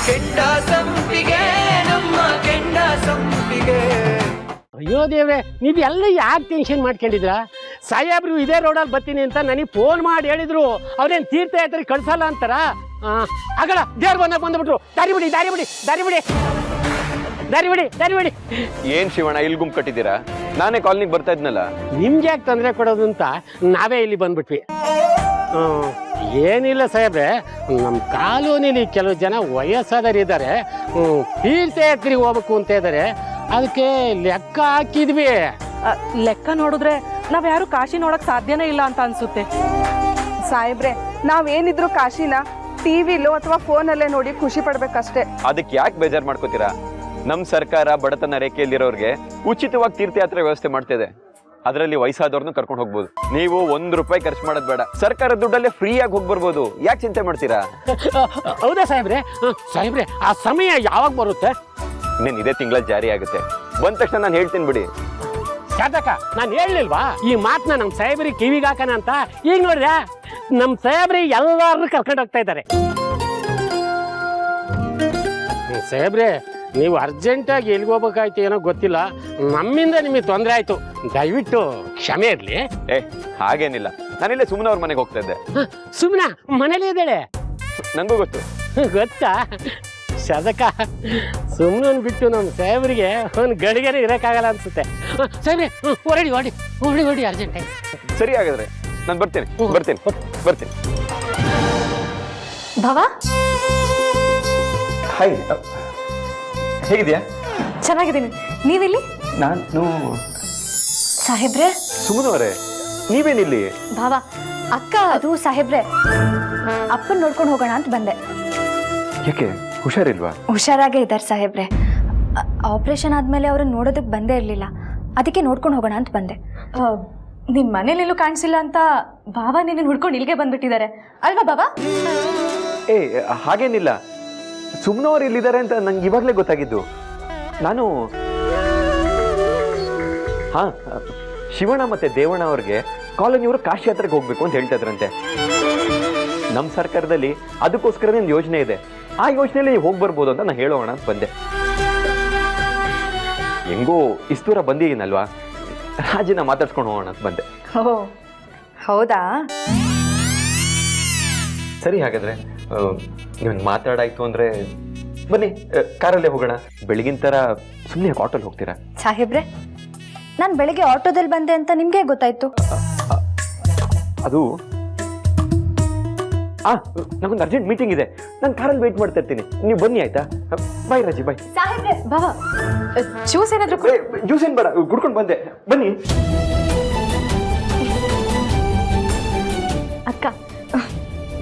ಕೆಂಡ ಸಂಪಿಗೆ ನಮ್ಮ ಕೆಂಡ ಸಂಪಿಗೆ. ಅಯ್ಯೋ ದೇವ್ರೆ, ನೀವು ಎಲ್ಲ ಯಾಕೆ ಟೆನ್ಷನ್ ಮಾಡ್ಕೊಂಡಿದ್ರ? ಸಾಹೇಬ್ರು ಇದೇ ರೋಡಲ್ಲಿ ಬರ್ತೀನಿ ಅಂತ ನನಗೆ ಫೋನ್ ಮಾಡಿ ಹೇಳಿದ್ರು. ಅವ್ರೇನು ತೀರ್ಥಯಾತ್ರೆ ಕಳ್ಸಲ್ಲ ಅಂತಾರ? ಆಗಲ್ಲ, ದೇವ್ರು ಬಂದ್ಬಿಟ್ರು. ದಾರಿ ಬಿಡಿ ದಾರಿ ಬಿಡಿ ದಾರಿ ಬಿಡಿ ದಾರಿ ಬಿಡಿ ದಾರಿ ಬಿಡಿ. ಏನ್ ಶಿವಣ್ಣ ಇಲ್ಲಿ ಗುಂಪು ಕಟ್ಟಿದ್ದೀರಾ? ನಾನೇ ಕಾಲನಿಗೆ ಬರ್ತಾ ಇದ್ನಲ್ಲ. ನಿಮ್ಗೆ ಯಾಕೆ ತೊಂದರೆ ಕೊಡೋದು ಅಂತ ನಾವೇ ಇಲ್ಲಿ ಬಂದ್ಬಿಟ್ವಿ. ಏನಿಲ್ಲ ಸಾಹೇಬ್ರೆ, ನಮ್ಮ ಕಾಲೋನಿಲಿ ಕೆಲವು ಜನ ವಯಸ್ಸಾದವರು ಇದ್ದಾರೆ, ತೀರ್ಥಯಾತ್ರೆಗೆ ಹೋಗ್ಬೇಕು ಅಂತ ಇದ್ದಾರೆ. ಅದಕ್ಕೆ ಲೆಕ್ಕ ಹಾಕಿದ್ವಿ. ಲೆಕ್ಕ ನೋಡಿದ್ರೆ ನಾವ್ ಯಾರು ಕಾಶಿ ನೋಡಕ್ ಸಾಧ್ಯನೇ ಇಲ್ಲ ಅಂತ ಅನ್ಸುತ್ತೆ. ಸಾಹೇಬ್ರೆ, ನಾವೇನಿದ್ರು ಕಾಶಿನ ಟಿವಿಲೋ ಅಥವಾ ಫೋನಲ್ಲೇ ನೋಡಿ ಖುಷಿ ಪಡ್ಬೇಕಷ್ಟೇ. ಅದಕ್ಕೆ ಯಾಕೆ ಬೇಜಾರು ಮಾಡ್ಕೋತೀರಾ? ನಮ್ ಸರ್ಕಾರ ಬಡತನ ರೇಖೆಯಲ್ಲಿರೋರ್ಗೆ ಉಚಿತವಾಗಿ ತೀರ್ಥಯಾತ್ರೆ ವ್ಯವಸ್ಥೆ ಮಾಡ್ತಿದೆ. ಅದರಲ್ಲಿ ವಯಸ್ಸಾದವ್ರನ್ನ ಕರ್ಕೊಂಡು ಹೋಗ್ಬೋದು. ನೀವು ₹1 ಖರ್ಚು ಮಾಡೋದು ಬೇಡ, ಸರ್ಕಾರ ದುಡ್ಡಲ್ಲೇ ಫ್ರೀ ಆಗಿ ಹೋಗಿ ಬರ್ಬೋದು. ಯಾಕೆ ಚಿಂತೆ ಮಾಡ್ತೀರಾ? ಹೌದಾ ಸಾಹೇಬ್ರೆ? ಸಾಹೇಬ್ರೆ, ಆ ಸಮಯ ಯಾವಾಗ ಬರುತ್ತೆ? ನೀನ್ ಇದೇ ತಿಂಗಳಲ್ಲಿ ಜಾರಿ ಆಗುತ್ತೆ. ಬಂದ ತಕ್ಷಣ ನಾನು ಹೇಳ್ತೀನಿ ಬಿಡಿ. ಸಾಧಕ, ನಾನು ಹೇಳಲಿಲ್ವಾ ಈ ಮಾತನ್ನ ನಮ್ಮ ಸಾಹೇಬ್ರಿಗೆ ಕಿವಿಗೆ ಹಾಕೋಣ ಅಂತ? ಈಗ ನೋಡ್ರೆ ನಮ್ಮ ಸಾಹೇಬ್ರಿಗೆ ಎಲ್ಲಾರು ಕರ್ಕೊಂಡು ಹೋಗ್ತಾ ಇದ್ದಾರೆ. ಸಾಹೇಬ್ರೆ, ನೀವು ಅರ್ಜೆಂಟಾಗಿ ಎಲ್ಲಿಗೆ ಹೋಗ್ಬೇಕಾಯ್ತು ಏನೋ ಗೊತ್ತಿಲ್ಲ, ನಮ್ಮಿಂದ ನಿಮಗೆ ತೊಂದರೆ ಆಯ್ತು, ದಯವಿಟ್ಟು ಕ್ಷಮೆ ಇರಲಿ. ಹಾಗೇನಿಲ್ಲ, ನಾನಿಲ್ಲೇ ಸುಮ್ಮನೆ ಅವ್ರ ಮನೆಗೆ ಹೋಗ್ತಾ ಇದ್ದೆ. ಸುಮ್ಮನೆ ಮನೇಲಿ ಇದ್ದಾಳೆ? ನಂಗೂ ಗೊತ್ತು. ಗೊತ್ತಾ ಸಾಧಕ, ಸುಮ್ಮನೆ ಬಿಟ್ಟು ನಮ್ಮ ಸಾಹೇಬ್ರಿಗೆ ಒಂದು ಗಡಿಗೆರೆ ಇರೋಕ್ಕಾಗಲ್ಲ ಅನ್ಸುತ್ತೆ. ಸಾಹೇಬ್ರೆ, ಹೊರಡಿ ಹೊಡಿ ಹೊಡಿ ಹೊಡಿ ಅರ್ಜೆಂಟಾಗಿ. ಸರಿ, ಹಾಗಾದ್ರೆ ನಾನು ಬರ್ತೀನಿ ಬರ್ತೀನಿ ಬರ್ತೀನಿ. ಭವ, ಹಾಯ್, ಹೇಗಿದ್ಯಾ? ಚೆನ್ನಾಗಿದ್ದೀನಿ. ನೀವಿಲ್ಲಿ? ನಾನು ಸಾಹೇಬ್ರೆ. ಸುಮ್ಮನವರೇ, ನೀವೇನಿಲ್ಲಿ? ಭಾವ, ಅಕ್ಕ ಅದು ಸಾಹೇಬ್ರೆ, ಅಪ್ಪನ್ ನೋಡ್ಕೊಂಡು ಹೋಗೋಣ ಅಂತ ಬಂದೆ. ಯಾಕೆ, ಹುಷಾರಿಲ್ವಾ? ಹುಷಾರಾಗೇ ಇದ್ದಾರೆ ಸಾಹೇಬ್ರೆ. ಆಪರೇಷನ್ ಆದ್ಮೇಲೆ ಅವ್ರನ್ನ ನೋಡೋದಕ್ಕೆ ಬಂದೇ ಇರಲಿಲ್ಲ, ಅದಕ್ಕೆ ನೋಡ್ಕೊಂಡು ಹೋಗೋಣ ಅಂತ ಬಂದೆ. ನಿಮ್ ಮನೇಲೆಲ್ಲೂ ಕಾಣಿಸಿಲ್ಲ ಅಂತ ಭಾವ ನಿನ್ನ ಹುಡ್ಕೊಂಡು ಇಲ್ಲಿಗೆ ಬಂದ್ಬಿಟ್ಟಿದ್ದಾರೆ ಅಲ್ವಾ ಬಾಬಾ? ಹಾಗೇನಿಲ್ಲ, ಸುಮ್ಮನವ್ರು ಇಲ್ಲಿದ್ದಾರೆ ಅಂತ ನಂಗೆ ಇವಾಗಲೇ ಗೊತ್ತಾಗಿದ್ದು. ನಾನು ಶಿವಣ್ಣ ಮತ್ತೆ ದೇವಣ್ಣ ಅವ್ರಿಗೆ ಕಾಲೋನಿಯವರು ಕಾಶಿ ಯಾತ್ರೆಗೆ ಹೋಗ್ಬೇಕು ಅಂತ ಹೇಳ್ತಾ ಇದ್ರಂತೆ. ನಮ್ಮ ಸರ್ಕಾರದಲ್ಲಿ ಅದಕ್ಕೋಸ್ಕರನೇ ಒಂದು ಯೋಜನೆ ಇದೆ. ಆ ಯೋಜನೆಯಲ್ಲಿ ಹೋಗಿ ಬರ್ಬೋದು ಅಂತ ನಾನು ಹೇಳೋಣ ಅಂತ ಬಂದೆ. ಹೆಂಗೋ ಇಷ್ಟು ದೂರ ಬಂದಿದ್ದೀನಲ್ವಾ, ರಾಜಿನ ಮಾತಾಡ್ಸ್ಕೊಂಡು ಹೋಗೋಣ ಅಂತ ಬಂದೆ. ಓ ಹೌದಾ? ಸರಿ, ಹಾಗಾದ್ರೆ ನೀವು ಮಾತಾಡಾಯ್ತು ಅಂದ್ರೆ ಬನ್ನಿ, ಕಾರಲ್ಲೇ ಹೋಗೋಣ. ಬೆಳಗಿನ ತರ ಸುಮ್ಮನೆ ಆಟೋಲ್ಲಿ ಹೋಗ್ತೀರಾ? ಸಾಹೇಬ್ರೆ, ನಾನು ಬೆಳಿಗ್ಗೆ ಆಟೋದಲ್ಲಿ ಬಂದೆ ಅಂತ ನಿಮ್ಗೆ ಗೊತ್ತಾಯ್ತು? ಅದು ನಮ್ಗೊಂದು ಅರ್ಜೆಂಟ್ ಮೀಟಿಂಗ್ ಇದೆ, ನಾನು ಕಾರಲ್ಲಿ ವೇಟ್ ಮಾಡ್ತಾ ಇರ್ತೀನಿ, ನೀವು ಬನ್ನಿ ಆಯ್ತಾ? ಬಾಯ್ ರಾಜಿ, ಬಾಯ್. ಸಾಹೇಬ್ರೆ, ಬಾಬಾ ಜ್ಯೂಸ್ ಏನಾದ್ರು? ಜ್ಯೂಸ್ ಏನ್ ಬೇಡ, ಕುಡ್ಕೊಂಡು ಬಂದೆ, ಬನ್ನಿ. ಅಕ್ಕ,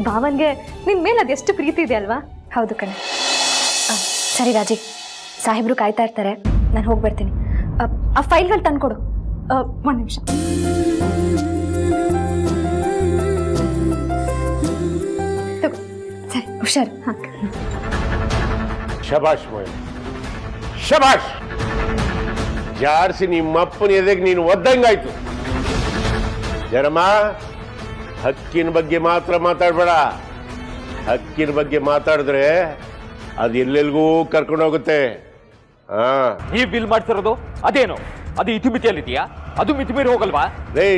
ಭಾವನ್ಗೆ ನಿನ್ ಮೇಲೆ ಅದೆಷ್ಟು ಪ್ರೀತಿ ಇದೆ ಅಲ್ವಾ? ಹೌದು ಕಣೆ. ಸರಿ ರಾಜಿ, ಸಾಹೇಬ್ರು ಕಾಯ್ತಾ ಇರ್ತಾರೆ, ನಾನು ಹೋಗಿ ಬರ್ತೀನಿ. ಆ ಫೈಲ್ಗಳು ತಂದ್ಕೊಡು. ಒಂದು ನಿಮಿಷ. ಸರಿ, ಹುಷಾರು. ಶಬಾಷ್ ಮೋಯ್, ಶಬಾಷ್. ಜಾಡ್ಸಿ ನಿಮ್ಮಪ್ಪನ ಎದೆಗೆ ನೀನು ಒದ್ದಂಗಾಯ್ತು. ಜರಮ್ಮ, ಹಕ್ಕಿನ ಬಗ್ಗೆ ಮಾತ್ರ ಮಾತಾಡ್ಬೇಡ. ಹಕ್ಕಿನ ಬಗ್ಗೆ ಮಾತಾಡಿದ್ರೆ ಅದು ಎಲ್ಲೆಲ್ಗೂ ಕರ್ಕೊಂಡು ಹೋಗುತ್ತೆ. ನೀವು ಬಿಲ್ ಮಾಡ್ತಿರೋದು ಅದೇನು? ಅದು ಇತಿಮಿತಿಯಲ್ಲಿದೆಯಾ? ಅದು ಮಿತಿ ಮೀರಿ ಹೋಗಲ್ವಾ? ರೇ,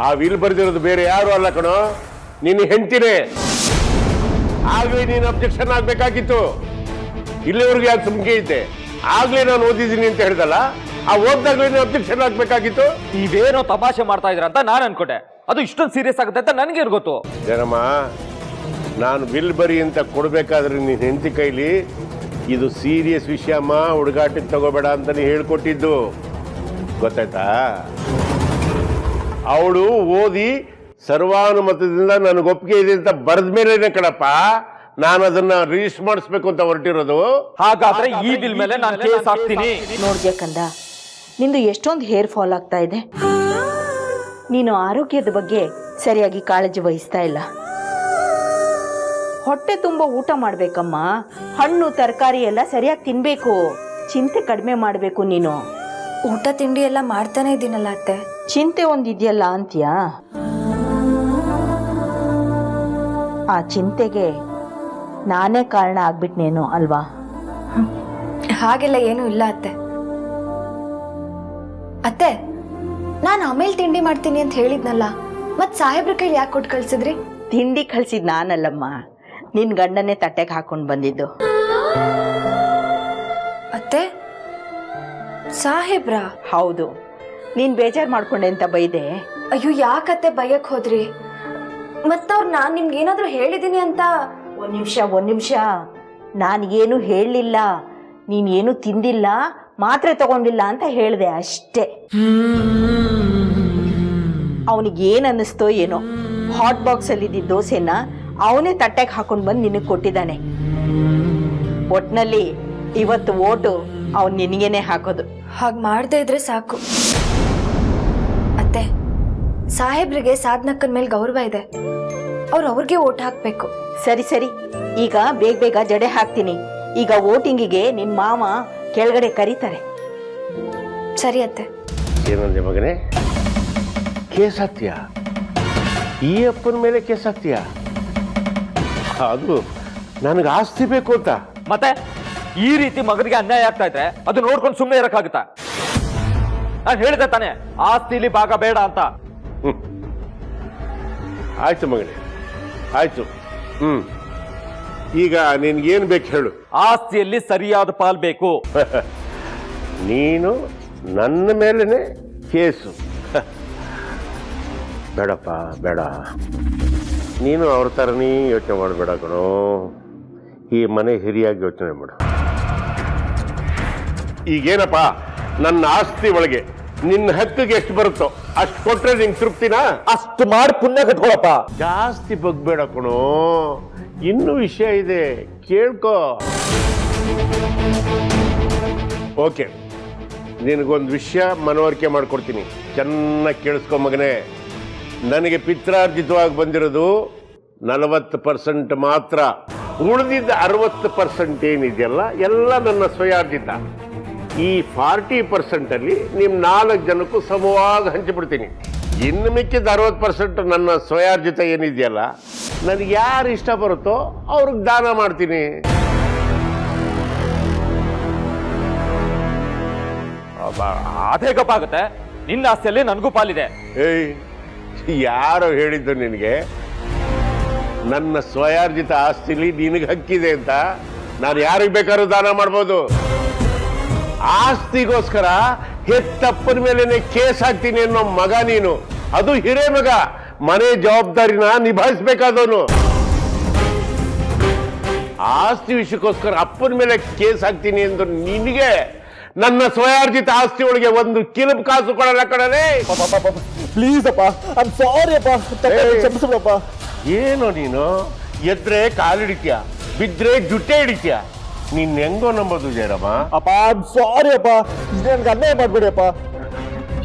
ಆ ವಿಲ್ ಬರ್ದಿರೋದು ಬೇರೆ ಯಾರು ಅಲ್ಲ ಕಣೋ, ನಿನ್ನ ಹೆಂಡ್ತಿನೇ. ಆಗ್ಲೇ ನೀನು ಅಬ್ಜೆಕ್ಷನ್ ಆಗ್ಬೇಕಾಗಿತ್ತು. ಇಲ್ಲಿವರೆಗೂ ಯಾಕೆ ಸುಮ್ಕೆ ಇದ್ದೆ? ಆಗ್ಲೇ ನಾನು ಓದಿದ್ದೀನಿ ಅಂತ ಹೇಳ್ದಲ್ಲ, ಆ ಓದ್ದಾಗ್ಲೇ ನೀನು ಅಬ್ಜೆಕ್ಷನ್ ಆಗ್ಬೇಕಾಗಿತ್ತು. ನೀವೇನೋ ತಮಾಷೆ ಮಾಡ್ತಾ ಇದ್ರ ಅಂತ ನಾನು ಅನ್ಕೊಂಡೆ, ಅದು ಇಷ್ಟೊಂದು ಸೀರಿಯಸ್ ಆಗುತ್ತೆ ಅಂತ ನನಗೆ ಗೊತ್ತು. ಜನಮ್ಮ, ನಾನು ಬಿಲ್ ಬರಿ ಅಂತ ಕೊಡ್ಬೇಕಾದ್ರೆ ನಿನ್ನ ಹೆಂಡತಿ ಕೈಲಿ ಇದು ಸೀರಿಯಸ್ ವಿಷಯಮ್ಮ, ಹುಡುಗಾಟಕ್ಕೆ ತಗೋಬೇಡ ಅಂತ ನೀ ಹೇಳ್ಕೊಟ್ಟಿದ್ದು ಗೊತ್ತಾಯ್ತಾ? ಅವಳು ಓದಿ ಸರ್ವಾನುಮತದಿಂದ ನನಗೆ ಒಪ್ಪಿಗೆ ಇದೆ ಅಂತ ಬರೆದ ಮೇಲೇನೆ ಕಣಪ್ಪ ನಾನು ಅದನ್ನ ರಿಜಿಸ್ಟರ್ ಮಾಡಿಸ್ಬೇಕು ಅಂತ ಹೊರಟಿರೋದು. ಹಾಗಾದ್ರೆ ಈ ಬಿಲ್ ಮೇಲೆ ನಾನು ಕೇಸ್ ಹಾಕ್ತೀನಿ. ನೋಡ್ಬೇಕಂದ, ನಿಂದು ಎಷ್ಟೊಂದು ಹೇರ್ ಫಾಲ್ ಆಗ್ತಾ ಇದೆ. ನೀನು ಆರೋಗ್ಯದ ಬಗ್ಗೆ ಸರಿಯಾಗಿ ಕಾಳಜಿ ವಹಿಸ್ತಾ ಇಲ್ಲ. ಹೊಟ್ಟೆ ತುಂಬ ಊಟ ಮಾಡ್ಬೇಕಮ್ಮ, ಹಣ್ಣು ತರಕಾರಿ ಎಲ್ಲ ಸರಿಯಾಗಿ ತಿನ್ಬೇಕು, ಚಿಂತೆ ಕಡಿಮೆ ಮಾಡಬೇಕು. ನೀನು ಊಟ ತಿಂಡಿ ಎಲ್ಲ ಮಾಡ್ತಾನೆ ಇದ್ದೀನಲ್ಲ ಅತ್ತೆ. ಚಿಂತೆ ಒಂದಿದೆಯಲ್ಲ ಅಂತೀಯಾ? ಆ ಚಿಂತೆಗೆ ನಾನೇ ಕಾರಣ ಆಗ್ಬಿಟ್ನೇನೋ ಅಲ್ವಾ? ಹಾಗೆಲ್ಲ ಏನೂ ಇಲ್ಲ ಅತ್ತೆ. ಅತ್ತೆ, ನಾನು ಆಮೇಲೆ ತಿಂಡಿ ಮಾಡ್ತೀನಿ ಅಂತ ಹೇಳಿದ್ನಲ್ಲ, ಮತ್ತೆ ಸಾಹೇಬ್ರ ಕೈಲಿ ಯಾಕೆ ಕೊಟ್ಟು ಕಳ್ಸಿದ್ರಿ? ತಿಂಡಿ ಕಳ್ಸಿದ್ ನಾನಲ್ಲಮ್ಮ, ನಿನ್ ಗಂಡನೇ ತಟ್ಟೆಗೆ ಹಾಕೊಂಡು ಬಂದಿದ್ದು. ಅತ್ತೆ, ಸಾಹೇಬ್ರ? ಹೌದು. ನೀನ್ ಬೇಜಾರು ಮಾಡ್ಕೊಂಡೆ ಅಂತ ಬೈದೆ. ಅಯ್ಯೋ, ಯಾಕತ್ತೆ ಬೈಯಕ್ ಹೋದ್ರಿ? ಮತ್ತವ್ರು ನಾನು ನಿಮ್ಗೇನಾದ್ರೂ ಹೇಳಿದ್ದೀನಿ ಅಂತ? ಒಂದ್ ನಿಮಿಷ, ನಾನು ಏನು ಹೇಳಲಿಲ್ಲ. ನೀನೇನು ತಿಂದಿಲ್ಲ, ಮಾತ್ರೆ ತಗೊಂಡಿಲ್ಲ ಅಂತ ಹೇಳಿದೆ ಅಷ್ಟೇ. ಅವನಿಗೆ ಏನು ಅನ್ನಿಸ್ತೋ ಏನೋ, ಹಾಟ್ ಬಾಕ್ಸಲ್ಲಿ ಇದ್ದಿದ್ದ ದೋಸೆನ ಅವನೇ ತಟ್ಟೆಗೆ ಹಾಕೊಂಡು ಬಂದು ನಿನಗೆ ಕೊಟ್ಟಿದ್ದಾನೆ. ಒಟ್ನಲ್ಲಿ ಇವತ್ತು ಓಟು ಅವನು ನಿನಗೇನೆ ಹಾಕೋದು. ಹಾಗೆ ಮಾಡದೇ ಇದ್ರೆ ಸಾಕು ಅತ್ತೆ. ಸಾಹೇಬ್ರಿಗೆ ಸಾಧನಕ್ಕನ ಮೇಲೆ ಗೌರವ ಇದೆ, ಅವ್ರಿಗೆ ಓಟ್ ಹಾಕ್ಬೇಕು. ಸರಿ ಸರಿ, ಈಗ ಬೇಗ ಬೇಗ ಜಡೆ ಹಾಕ್ತೀನಿ. ಈಗ ವೋಟಿಂಗಿಗೆ ನಿನ್ನ ಮಾವ ಕೆಳಗಡೆ ಕರೀತಾರೆ. ಸರಿ ಅತ್ತೆ. ಏನಂದೆ ಮಗನೇ, ಕೇಸ್ ಹಾಕ್ತೀಯಾ? ಈ ಅಪ್ಪನ ಮೇಲೆ ಕೇಸ್ ಹಾಕ್ತೀಯಾ? ಅದು ನನಗೆ ಆಸ್ತಿ ಬೇಕು ಅಂತ. ಮತ್ತೆ ಈ ರೀತಿ ಮಗನಿಗೆ ಅನ್ಯಾಯ ಆಗ್ತಾ ಇದ್ರೆ ಅದು ನೋಡ್ಕೊಂಡು ಸುಮ್ಮನೆ ಇರಕ್ಕಾಗುತ್ತಾ? ನಾನು ಹೇಳಿದೆ ತಾನೆ, ಆಸ್ತಿಲಿ ಭಾಗ ಬೇಡ ಅಂತ. ಆಯ್ತು ಮಗನೇ, ಆಯ್ತು. ಈಗ ನಿನ್ಗೇನು ಬೇಕು ಹೇಳು. ಆಸ್ತಿಯಲ್ಲಿ ಸರಿಯಾದ ಪಾಲ್ ಬೇಕು. ನೀನು ನನ್ನ ಮೇಲೇನೆ ಕೇಸು? ಬೇಡಪ್ಪ ಬೇಡ, ನೀನು ಅವ್ರ ಥರನೇ ಯೋಚನೆ ಮಾಡಬೇಡ ಕಣೋ. ಈ ಮನೆ ಹಿರಿಯಾಗಿ ಯೋಚನೆ ಮಾಡು. ಈಗೇನಪ್ಪ, ನನ್ನ ಆಸ್ತಿ ಒಳಗೆ ನಿನ್ನ ಹಕ್ಕಿಗೆ ಎಷ್ಟು ಬರುತ್ತೋ ಅಷ್ಟು ಕೊಟ್ರೆ ನಿಂಗೆ ತೃಪ್ತಿನಾ? ಅಷ್ಟು ಮಾಡಿ ಪುಣ್ಯ ಕಟ್ಕೊಳಪ್ಪ. ಜಾಸ್ತಿ ಬಗ್ಬೇಡ ಕಣೋ, ಇನ್ನೂ ವಿಷಯ ಇದೆ, ಕೇಳ್ಕೊ. ಓಕೆ, ನಿನಗೊಂದು ವಿಷಯ ಮನವರಿಕೆ ಮಾಡ್ಕೊಡ್ತೀನಿ, ಚೆನ್ನಾಗಿ ಕೇಳಿಸ್ಕೊ ಮಗನೇ. ನನಗೆ ಪಿತ್ರಾರ್ಜಿತವಾಗಿ ಬಂದಿರೋದು 40% ಮಾತ್ರ. ಉಳಿದಿದ್ದ 60% ಏನಿದೆಯಲ್ಲ ಎಲ್ಲ ನನ್ನ ಸ್ವಯಾರ್ಜಿತ. ಈ 40% ಅಲ್ಲಿ ನಿಮ್ಮ 4 ಜನಕ್ಕೂ ಸಮವಾಗಿ ಹಂಚಿಬಿಡ್ತೀನಿ. ಇನ್ನು ಮಿಕ್ಕಿದ 60% ನನ್ನ ಸ್ವಯಾರ್ಜಿತ ಏನಿದೆಯಲ್ಲ, ನನಗೆ ಯಾರು ಇಷ್ಟ ಬರುತ್ತೋ ಅವ್ರಿಗೆ ದಾನ ಮಾಡ್ತೀನಿ. ಅದೇಗಪ್ಪ ಆಗುತ್ತೆ, ನಿನ್ನ ಆಸ್ತಿಯಲ್ಲಿ ನನಗೂ ಪಾಲಿದೆ. ಏಯ್, ಯಾರೋ ಹೇಳಿದ್ದು ನಿನಗೆ ನನ್ನ ಸ್ವಯಾರ್ಜಿತ ಆಸ್ತಿಲಿ ನಿನಗೆ ಹಕ್ಕಿದೆ ಅಂತ? ನಾನು ಯಾರಿಗೆ ಬೇಕಾದ್ರೂ ದಾನ ಮಾಡ್ಬೋದು. ಆಸ್ತಿಗೋಸ್ಕರ ಹೆತ್ತಪ್ಪನ ಮೇಲೇನೆ ಕೇಸ್ ಹಾಕ್ತೀನಿ ಅನ್ನೋ ಮಗ ನೀನು. ಅದು ಹಿರೇ ಮಗ, ಮನೆ ಜವಾಬ್ದಾರಿನ ನಿಭಾಯಿಸ್ಬೇಕಾದವನು. ಆಸ್ತಿ ವಿಷಯಕ್ಕೋಸ್ಕರ ಅಪ್ಪನ ಮೇಲೆ ಕೇಸ್ ಹಾಕ್ತೀನಿ ಎಂದು ನಿನಗೆ ನನ್ನ ಸ್ವಯಾರ್ಜಿತ ಆಸ್ತಿ ಒಳಗೆ ಒಂದು ಕಿಲುಬು ಕಾಸು ಕೊಡಲ್ಲ ಕಣಲೇ. ಪ್ಲೀಸ್ ಅಪ್ಪ, ಐ ಆಮ್ ಸಾರಿ ಅಪ್ಪ, ಕ್ಷಮಿಸ್ಬಿಡಪ್ಪ. ಏನು ನೀನು ಎದ್ರೆ ಕಾಲಿಡಿತೀಯ, ಬಿದ್ರೆ ಜುಟ್ಟೆ ಹಿಡಿತೀಯ. ನೀನ್ ಹೆಂಗೋ ನಂಬೋದು ಜಯರಾಮ? ಅಪ್ಪ ಐ ಆಮ್ ಸಾರಿ ಅಪ್ಪ, ನನ್ಗೆ ಅನ್ಯಾಯ ಮಾಡ್ಬಿಡಿ ಅಪ್ಪ.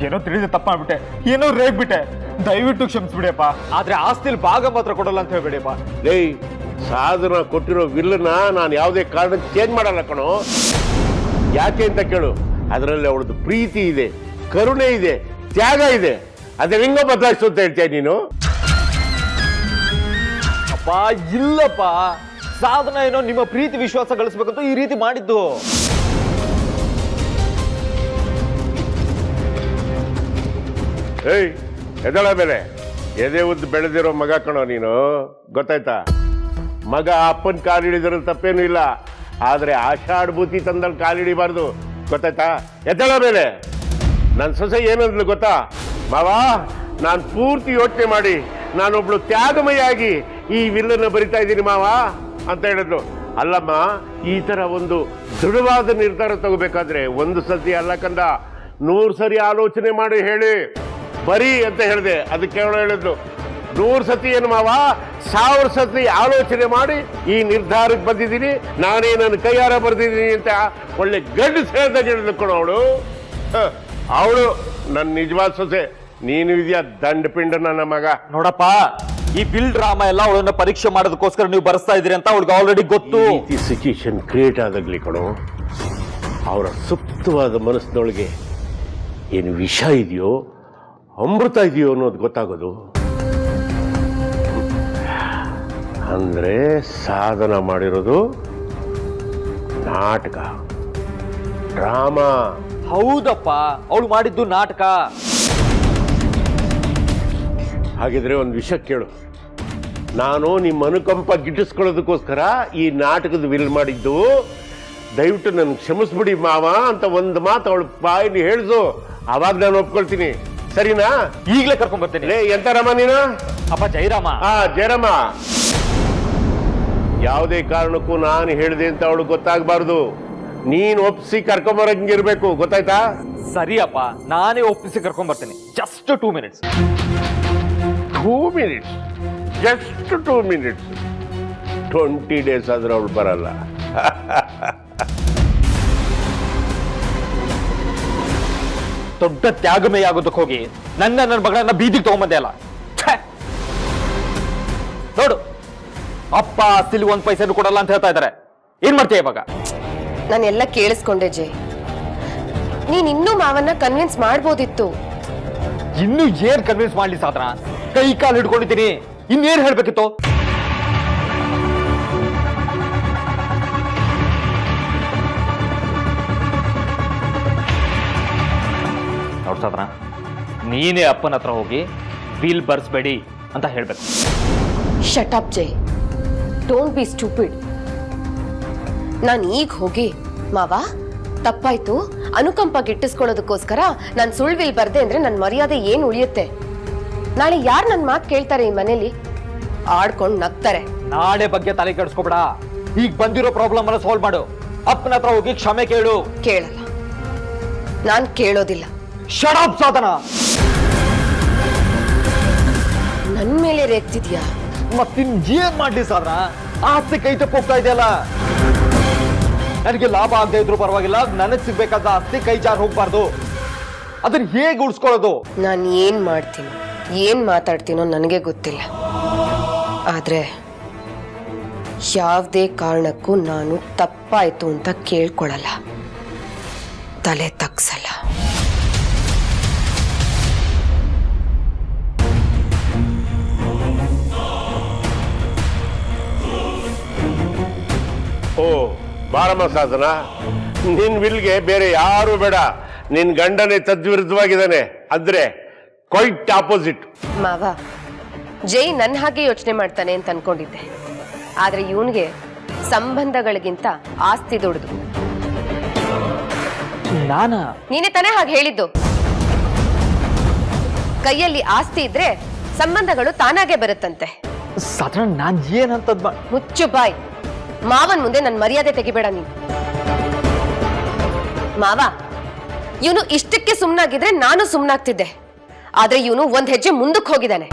ಏನೋ ತಿಳಿದ ತಪ್ಪ ಮಾಡ್ಬಿಟ್ಟೆ, ಏನೋ ರೇಗ್ಬಿಟ್ಟೆ, ದಯವಿಟ್ಟು ಕ್ಷಮಿಸ್ಬಿಡಿಯಪ್ಪ. ಆದ್ರೆ ಆಸ್ತಿಲಿ ಭಾಗ ಮಾತ್ರ ಕೊಡಲ್ಲ ಅಂತ ಹೇಳ್ಬೇಡಿಯಪ್ಪ. ಏಯ್, ಸಾಧನ ಕೊಟ್ಟಿರೋ ವಿಲ್ಲನ್ನ ನಾನು ಯಾವುದೇ ಕಾರಣಕ್ಕೆ ಚೇಂಜ್ ಮಾಡಲ್ಲ ಕಣೋ. ಯಾಕೆ ಅಂತ ಕೇಳು, ಅದರಲ್ಲಿ ಅವಳದು ಪ್ರೀತಿ ಇದೆ, ಕರುಣೆ ಇದೆ, ತ್ಯಾಗ ಇದೆ. ಅದೇ ಹೆಂಗೋ ಬದಲಾಯಿಸು ಅಂತ ಹೇಳ್ತೀಯ ನೀನು? ಅಪ್ಪ ಇಲ್ಲಪ್ಪ, ಸಾಧನ ಏನೋ ನಿಮ್ಮ ಪ್ರೀತಿ ವಿಶ್ವಾಸ ಗಳಿಸ್ಬೇಕಂತ ಈ ರೀತಿ ಮಾಡಿದ್ದು. ಏಯ್, ಎದಳ ಮೇಲೆ ಎದೆ ಉದ್ದು ಬೆಳೆದಿರೋ ಮಗ ಕಣೋ ನೀನು, ಗೊತ್ತಾಯ್ತಾ? ಮಗ ಅಪ್ಪನ ಕಾಲಿಡಿದ್ರಲ್ಲಿ ತಪ್ಪೇನು ಇಲ್ಲ, ಆದ್ರೆ ಆಷಾಢಭೂತಿ ತಂದಲ್ಲಿ ಕಾಲಿಡಿಬಾರ್ದು, ಗೊತ್ತಾಯ್ತಾ? ಎದ್ದಳ ಮೇಲೆ ನನ್ನ ಸೊಸೆ ಏನಂದ್ಲು ಗೊತ್ತಾ? ಮಾವ, ನಾನು ಪೂರ್ತಿ ಯೋಚನೆ ಮಾಡಿ ನಾನೊಬ್ಳು ತ್ಯಾಗಮಯಾಗಿ ಈ ವಿಲ್ಲನ್ನು ಬರಿತಾ ಇದ್ದೀನಿ ಮಾವ ಅಂತ ಹೇಳಿದ್ಲು. ಅಲ್ಲಮ್ಮ, ಈ ತರ ಒಂದು ದೃಢವಾದ ನಿರ್ಧಾರ ತಗೋಬೇಕಾದ್ರೆ ಒಂದು ಸತಿ ಅಲ್ಲ ಕಂದ, 100 ಸರಿ ಆಲೋಚನೆ ಮಾಡಿ ಹೇಳಿ ಬರೀ ಅಂತ ಹೇಳಿದೆ. ಅದಕ್ಕೆ ಅವಳು ಹೇಳಿದ್ಲು, 100 ಸತಿ ಏನು ಮಾವ, 1000 ಸತಿ ಆಲೋಚನೆ ಮಾಡಿ ಈ ನಿರ್ಧಾರಕ್ಕೆ ಬಂದಿದ್ದೀನಿ, ನಾನೇ ನನ್ನ ಕೈಯಾರ ಬರ್ದಿದ್ದೀನಿ ಅಂತ ಒಳ್ಳೆ ಗಂಡು ಸೇರಿದಾಗ ಹೇಳಿದ್ಲು ಕಣ ಅವಳು. ಅವಳು ನನ್ನ ನಿಜವಾದ ಸೊಸೆ, ನೀನು ಇದೆಯಾ ದಂಡಪಿಂಡ ನನ್ನ ಮಗ. ನೋಡಪ್ಪ, ಈ ಬಿಲ್ ಡ್ರಾಮಾ ಎಲ್ಲ ಅವಳನ್ನ ಪರೀಕ್ಷೆ ಮಾಡೋದಕ್ಕೋಸ್ಕರ ನೀವು ಬರೆಸ್ತಾ ಇದ್ರಿ ಅಂತ ಅವಳಿಗೆ ಆಲ್ರೆಡಿ ಗೊತ್ತು. ಸಿಚುಯೇಷನ್ ಕ್ರಿಯೇಟ್ ಆದಾಗ್ಲಿ ಕಣೋ, ಅವರ ಸುಪ್ತವಾದ ಮನಸ್ಸಿನೊಳಗೆ ಏನು ವಿಷ ಇದೆಯೋ ಅಮೃತ ಇದೆಯೋ ಅನ್ನೋದು ಗೊತ್ತಾಗೋದು. ಅಂದ್ರೆ ಸಾಧನ ಮಾಡಿರೋದು ನಾಟಕ, ಡ್ರಾಮಾ. ಹೌದಪ್ಪ, ಅವಳು ಮಾಡಿದ್ದು ನಾಟಕ. ಹಾಗಿದ್ರೆ ಒಂದು ವಿಷಯ ಕೇಳು, ನಾನು ನಿಮ್ಮ ಅನುಕಂಪ ಗಿಟ್ಟಿಸ್ಕೊಳ್ಳೋದಕ್ಕೋಸ್ಕರ ಈ ನಾಟಕದ ವಿಲ್ ಮಾಡಿದ್ದು. ದಯವಿಟ್ಟು ನನ್ಗೆ ಕ್ಷಮಿಸ್ಬಿಡಿ ಮಾವ ಅಂತ ಒಂದು ಮಾತು ಅವಳು ಬಾಯಿಲಿ ಹೇಳಿಸು, ಅವಾಗ ನಾನು ಒಪ್ಕೊಳ್ತೀನಿ. ಸರಿನಾ? ಈಗಲೇ ಕರ್ಕೊಂಡ್ ಬರ್ತೀನಿ. ಲೇ, ಎಂತ ರಾಮ ನೀನು? ಅಪ್ಪ ಜಯರಾಮ. ಜಯರಾಮ, ಯಾವುದೇ ಕಾರಣಕ್ಕೂ ನಾನು ಹೇಳಿದೆ ಅಂತ ಅವಳು ಗೊತ್ತಾಗಬಾರ್ದು. ನೀನು ಒಪ್ಪಿಸಿ ಕರ್ಕೊಂಬರಂಗಿರ್ಬೇಕು, ಗೊತ್ತಾಯ್ತಾ? ಸರಿ ಅಪ್ಪ, ನಾನೇ ಒಪ್ಪಿಸಿ ಕರ್ಕೊಂಡ್ ಬರ್ತೀನಿ. Just 2 minutes. 2 minutes? Just 2 minutes? 20 days ಆದ್ರೆ ಅವಳು ಬರಲ್ಲ. ದೊಡ್ಡ ತ್ಯಾಗಮಯ ಆಗೋದಕ್ಕೆ ಹೋಗಿ ನನ್ನ ಮಗಳನ್ನ ಬೀದಿಗೆ ತಗೊಂಬಂದೆ ಅಲ್ಲ. ನೋಡು, ಅಪ್ಪ ಆಸ್ತಿಲಿ 1 ಪೈಸೆನೂ ಕೊಡಲ್ಲ ಅಂತ ಹೇಳ್ತಾ ಇದ್ದಾರೆ. ಏನ್ ಮಾಡ್ತೀಯ ಇವಾಗ? ನಾನೆಲ್ಲ ಕೇಳಿಸ್ಕೊಂಡೆ ಜೈ. ನೀನ್ ಇನ್ನೂ ಮಾವನ್ನ ಕನ್ವಿನ್ಸ್ ಮಾಡ್ಬೋದಿತ್ತು. ಇನ್ನು ಏನ್ ಕನ್ವಿನ್ಸ್ ಮಾಡ್ಲಿ ಸಾಧನ? ಕೈ ಕಾಲು ಹಿಡ್ಕೊಂಡಿದ್ದೀನಿ, ಇನ್ನೇನ್ ಹೇಳ್ಬೇಕಿತ್ತು? ನೋಡ್ ಸಾಧನ, ನೀನೇ ಅಪ್ಪನ ಹತ್ರ ಹೋಗಿ ಬಿಲ್ ಬರ್ಸ್ಬೇಡಿ ಅಂತ ಹೇಳ್ಬೇಕು. Shut up Jai, don't be stupid. ನಾನು ಈಗ ಹೋಗಿ ಮಾವ ತಪ್ಪಾಯ್ತು, ಅನುಕಂಪ ಗಿಟ್ಟಿಸ್ಕೊಳ್ಳೋದಕ್ಕೋಸ್ಕರ ನಾನು ಸುಳ್ವಿಲ್ ಬರ್ದೆ ಅಂದ್ರೆ ನನ್ನ ಮರ್ಯಾದೆ ಏನ್ ಉಳಿಯುತ್ತೆ? ನಾಳೆ ಯಾರು ನನ್ನ ಮಾತು ಕೇಳ್ತಾರೆ? ಈ ಮನೇಲಿ ಆಡ್ಕೊಂಡು ನಗ್ತಾರೆ. ನಾಳೆ ಬಗ್ಗೆ ತಲೆ ಕೆಡಿಸ್ಕೊಬೇಡ, ಈಗ ಬಂದಿರೋ ಪ್ರಾಬ್ಲಮ್ ಅನ್ನ ಸಾಲ್ವ್ ಮಾಡು. ಅಪ್ಪನ ಹತ್ರ ಹೋಗಿ ಕ್ಷಮೆ ಕೇಳು. ಕೇಳಲ್ಲ, ನಾನ್ ಕೇಳೋದಿಲ್ಲ. ಶಟ್ ಅಪ್ ಸಾಧನ. ನನ್ ಮೇಲೆ ರೇಗ್ತಿದ್ಯಾ? ಮತ್ತಿನ್ ಏನ್ ಮಾಡ್ಲಿ ಸಾಧನ? ಆಸ್ತಿ ಕೈ ತಪ್ಪ ಹೋಗ್ತಾ ಇದೆಯಲ್ಲ. ನನಗೆ ಲಾಭ ಆಗದೆ ಇದ್ರು ಪರವಾಗಿಲ್ಲ, ನನಗ್ ಸಿಗ್ಬೇಕಾದ ಆಸ್ತಿ ಕೈ ಜಾರ್ ಹೋಗ್ಬಾರ್ದು. ಅದನ್ನ ಹೇಗೆ ಉಳಿಸ್ಕೊಳ್ಳೋದು? ನಾನು ಏನ್ ಮಾಡ್ತೀನೋ ಏನ್ ಮಾತಾಡ್ತೀನೋ ನನಗೆ ಗೊತ್ತಿಲ್ಲ. ಆದ್ರೆ ಯಾವುದೇ ಕಾರಣಕ್ಕೂ ನಾನು ತಪ್ಪಾಯ್ತು ಅಂತ ಕೇಳ್ಕೊಳಲ್ಲ, ತಲೆ ತಗ್ಸಲ್ಲ. ಓ ಬಾರಮ್ಮ ಸಾಧನ, ನಿನ್ ವಿಲ್ಗೆ ಬೇರೆ ಯಾರು ಬೇಡ. ನಿನ್ ಗಂಡನೇ ತದ್ವಿರುದ್ಧವಾಗಿದ್ದಾನೆ, ಅಂದ್ರೆ ಕ್ವೈಟ್ ಆಪೋಸಿಟ್. ಮಾವ, ಜೈ ನನ್ನ ಹಾಗೆ ಯೋಚನೆ ಮಾಡ್ತಾನೆ ಅಂತ ಅನ್ಕೊಂಡಿದ್ದೆ. ಆದ್ರೆ ಇವನ್ಗೆ ಸಂಬಂಧಗಳಿಗಿಂತ ಆಸ್ತಿ ದೊಡ್ಡದು. ನೀನೇ ತಾನೇ ಹಾಗೆ ಹೇಳಿದ್ದು. ಕೈಯಲ್ಲಿ ಆಸ್ತಿ ಇದ್ರೆ ಸಂಬಂಧಗಳು ತಾನಾಗೆ ಬರುತ್ತಂತೆ. ಸಾಧನ, ನಾನ್ ಏನಂತದ್ ಮುಚ್ಚು ಬಾಯ್. ಮಾವನ್ ಮುಂದೆ ನನ್ನ ಮರ್ಯಾದೆ ತೆಗಿಬೇಡ ನೀನು. ಮಾವ, ಇವನು ಇಷ್ಟಕ್ಕೆ ಸುಮ್ನಾಗಿದ್ರೆ ನಾನು ಸುಮ್ನಾಗ್ತಿದ್ದೆ. ಆದ್ರೆ ಇವನು ಒಂದ್ ಹೆಜ್ಜೆ ಮುಂದಕ್ಕೆ ಹೋಗಿದ್ದಾನೆ.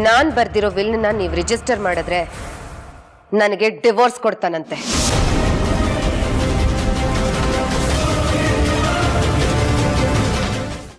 ನಾನ್ ಬರ್ದಿರೋ ವಿಲ್ನ ನೀವು ರಿಜಿಸ್ಟರ್ ಮಾಡಿದ್ರೆ ನನಗೆ ಡಿವೋರ್ಸ್ ಕೊಡ್ತಾನಂತೆ.